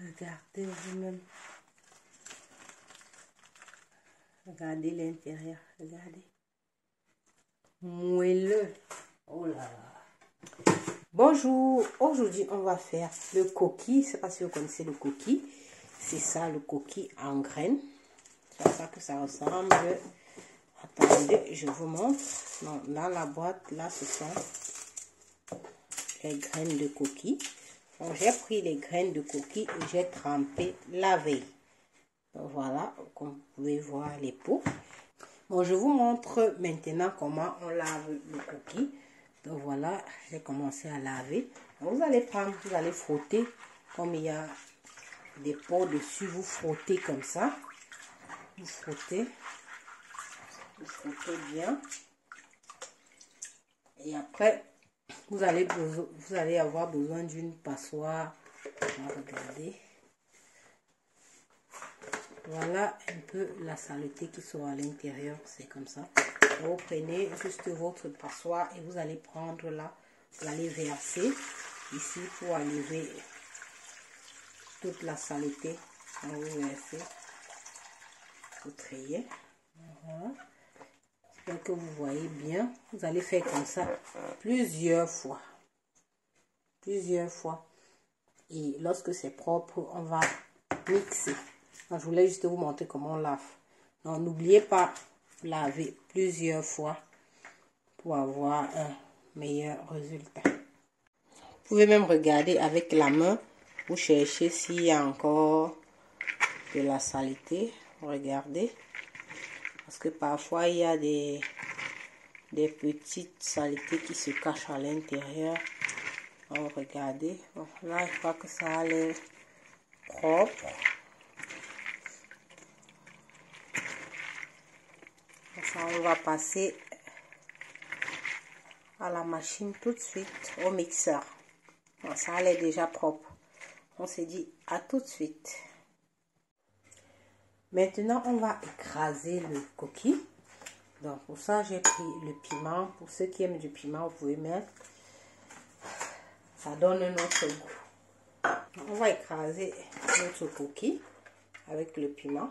Regardez vous-même. Regardez l'intérieur. Regardez. Moelleux. Oh là là. Bonjour. Aujourd'hui, on va faire le coquille. Je ne sais pas si vous connaissez le coquille. C'est ça, le coquille en graines. C'est à ça que ça ressemble. Attendez, je vous montre. Non, dans la boîte, là, ce sont les graines de coquille. Donc, j'ai pris les graines de coquille et j'ai trempé la veille. Donc, voilà, comme vous pouvez voir les pots. Bon, je vous montre maintenant comment on lave le coquille. Donc, voilà, j'ai commencé à laver. Donc, vous allez prendre, vous allez frotter. Comme il y a des pots dessus, vous frottez comme ça. Vous frottez bien. Et après, vous allez avoir besoin d'une passoire. Regardez. Voilà un peu la saleté qui sort à l'intérieur. C'est comme ça. Vous prenez juste votre passoire et vous allez prendre là. Vous allez verser ici pour enlever toute la saleté. Vous versez. Vous trayez. Voilà. J'espère que vous voyez bien. Vous allez faire comme ça plusieurs fois. Et lorsque c'est propre, on va mixer. Donc, je voulais juste vous montrer comment on lave. Donc, n'oubliez pas de laver plusieurs fois pour avoir un meilleur résultat. Vous pouvez même regarder avec la main. Vous cherchez s'il y a encore de la saleté. Regardez. Parce que parfois, il y a des petites saletés qui se cachent à l'intérieur. Donc, regardez. Donc, là, je crois que ça a l'air propre. Ça, on va passer à la machine tout de suite, au mixeur. Donc, ça a l'air déjà propre. On s'est dit à tout de suite. Maintenant, on va écraser le coquille. Donc, pour ça, j'ai pris le piment. Pour ceux qui aiment du piment, vous pouvez mettre. Ça donne un autre goût. Donc, on va écraser notre coquille avec le piment.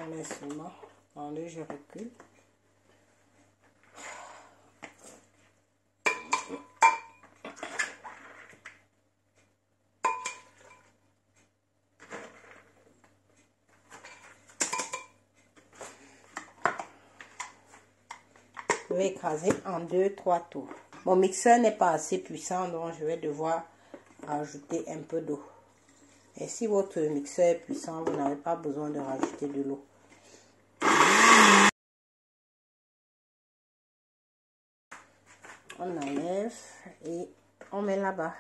On met seulement. Attendez, je recule. Je vais écraser en 2-3 tours. Mon mixeur n'est pas assez puissant, donc je vais devoir ajouter un peu d'eau. Et si votre mixeur est puissant, vous n'avez pas besoin de rajouter de l'eau. On enlève et on met là-bas.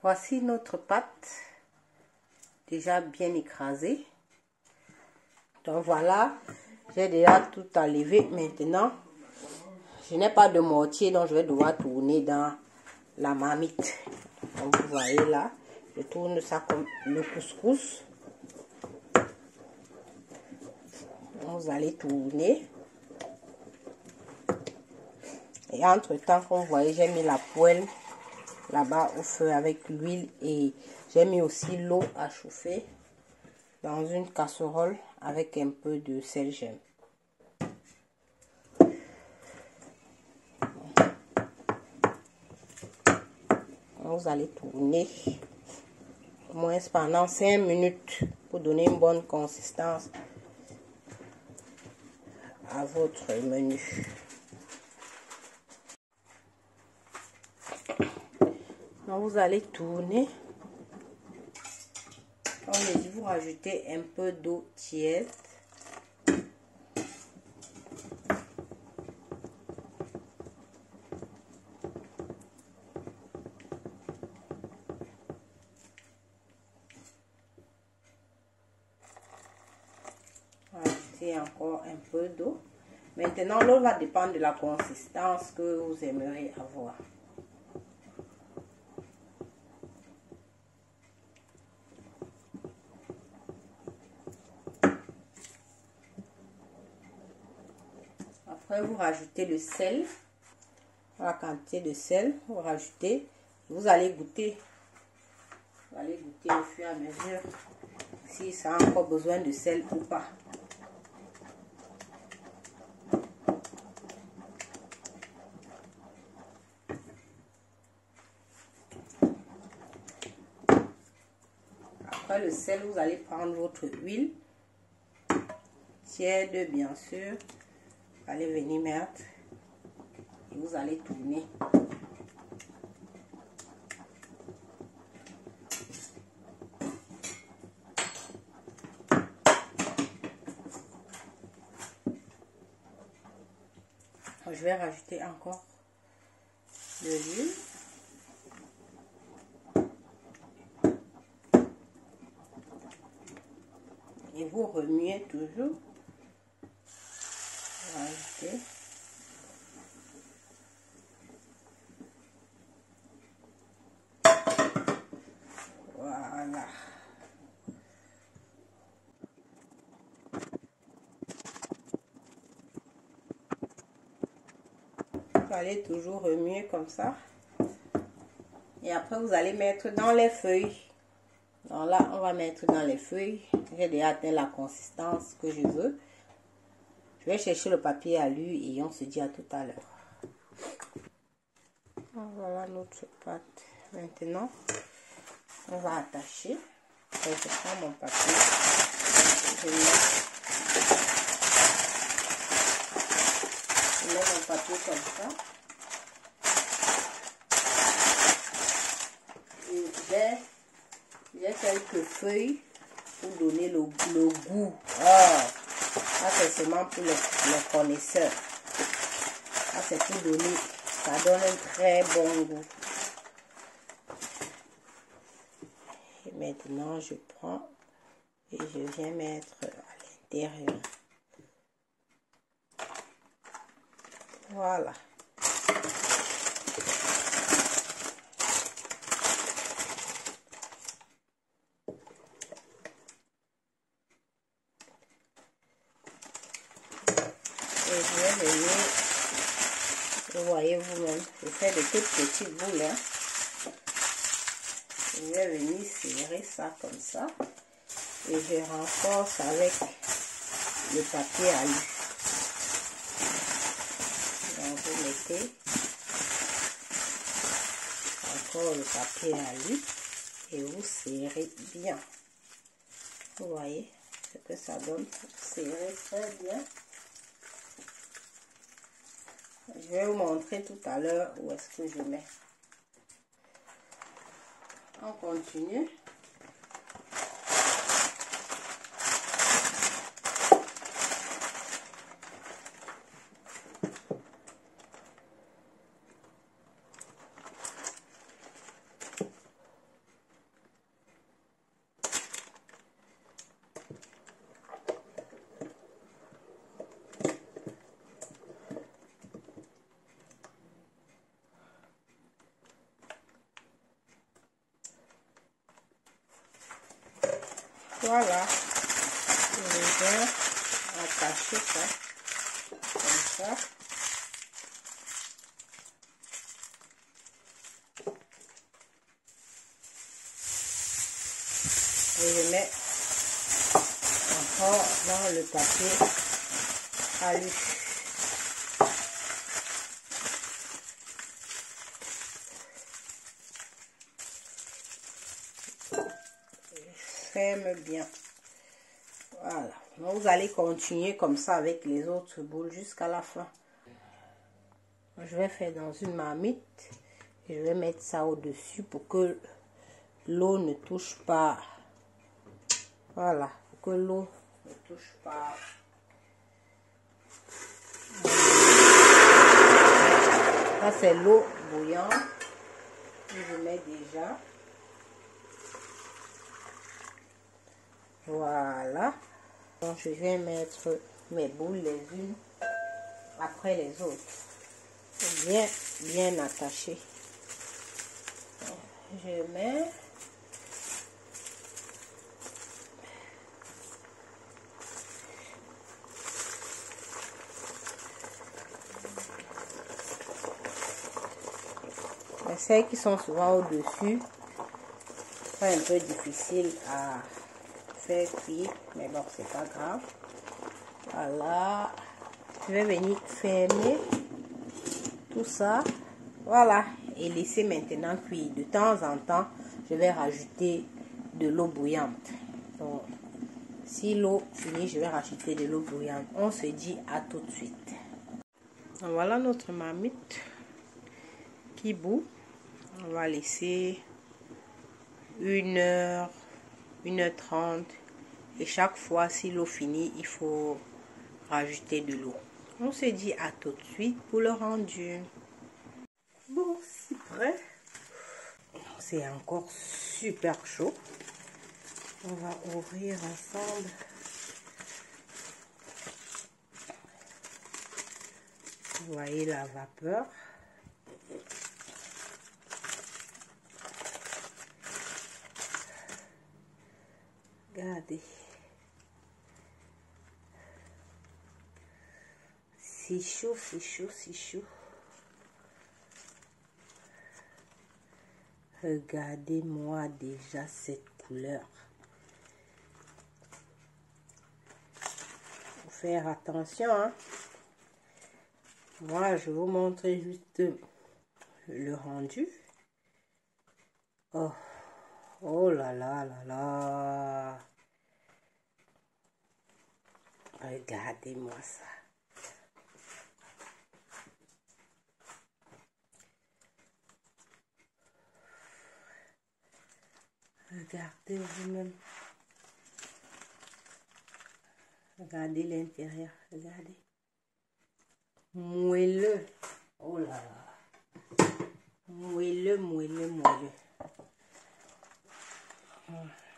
Voici notre pâte déjà bien écrasée. Donc voilà, j'ai déjà tout enlevé. Maintenant, je n'ai pas de mortier, donc je vais devoir tourner dans la marmite. Donc vous voyez là, je tourne ça comme le couscous. Donc, vous allez tourner. Et entre temps, comme vous voyez, j'ai mis la poêle là-bas au feu avec l'huile et j'ai mis aussi l'eau à chauffer dans une casserole avec un peu de sel gemme. Vous allez tourner au moins pendant 5 minutes pour donner une bonne consistance à votre menu. Donc vous allez tourner. Comme je dis, vous rajoutez un peu d'eau tiède. Rajoutez encore un peu d'eau. Maintenant, l'eau va dépendre de la consistance que vous aimeriez avoir. Après, vous rajoutez le sel. La quantité de sel, vous rajoutez. Vous allez goûter. Vous allez goûter au fur et à mesure si ça a encore besoin de sel ou pas. Après le sel, vous allez prendre votre huile tiède, bien sûr. Vous allez venir mettre et vous allez tourner. Je vais rajouter encore de l'huile. Et vous remuez toujours. Rajouter. Voilà. Vous allez toujours remuer comme ça. Et après, vous allez mettre dans les feuilles. Donc là, on va mettre dans les feuilles. J'ai déjà atteint la consistance que je veux. Je vais chercher le papier alu et on se dit à tout à l'heure. Voilà notre pâte. Maintenant, on va attacher. Je prends mon papier. Je mets mon papier comme ça. J'ai quelques feuilles pour donner le goût. Ça c'est seulement pour les connaisseurs. Ça c'est pour donner, ça donne un très bon goût. Et maintenant je prends et je viens mettre à l'intérieur. Voilà. Et je vais venir, vous voyez vous-même, je fais de toutes petites boules. Hein. Je vais venir serrer ça comme ça. Et je renforce avec le papier alu. Donc vous mettez encore le papier alu et vous serrez bien. Vous voyez ce que ça donne. Serrez très bien. Je vais vous montrer tout à l'heure où est-ce que je mets. On continue. Voilà, je viens attacher ça comme ça. Et je mets encore dans le papier alu. Ferme bien. Voilà. Donc vous allez continuer comme ça avec les autres boules jusqu'à la fin. Je vais faire dans une marmite. Et je vais mettre ça au-dessus pour que l'eau ne touche pas. Voilà. Pour que l'eau ne touche pas. Ça c'est l'eau bouillante. Je mets déjà. Voilà. Donc je vais mettre mes boules les unes après les autres. Bien attachées. Je mets. celles qui sont souvent au-dessus, c'est un peu difficile à faire cuire, mais bon, c'est pas grave. Voilà, je vais venir fermer tout ça. Voilà, et laisser maintenant cuire. De temps en temps, je vais rajouter de l'eau bouillante. Donc, si l'eau finit, je vais rajouter de l'eau bouillante. On se dit à tout de suite. Voilà notre marmite qui bout. On va laisser 1h, 1h30. Et chaque fois, si l'eau finit, il faut rajouter de l'eau. On se dit à tout de suite pour le rendu. Bon, c'est prêt. C'est encore super chaud. On va ouvrir ensemble. Vous voyez la vapeur. Regardez. C'est chaud, c'est chaud, c'est chaud. Regardez-moi déjà cette couleur. Faut faire attention, hein. Moi, je vous montre juste le rendu. Oh, oh là là là là. Regardez-moi ça. Regardez vous-même. Regardez l'intérieur. Regardez. Moelleux. Oh là là. Moelleux, moelleux, moelleux.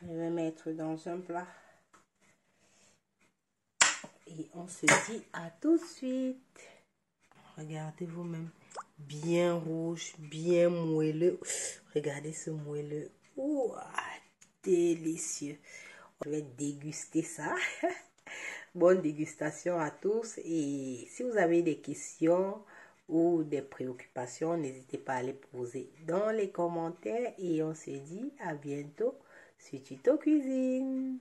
Je vais mettre dans un plat. Et on se dit à tout de suite. Regardez vous-même. Bien rouge, bien moelleux. Regardez ce moelleux. Ouh, délicieux. Je vais déguster ça. Bonne dégustation à tous. Et si vous avez des questions ou des préoccupations, n'hésitez pas à les poser dans les commentaires. Et on se dit à bientôt sur Tuto Cuisine.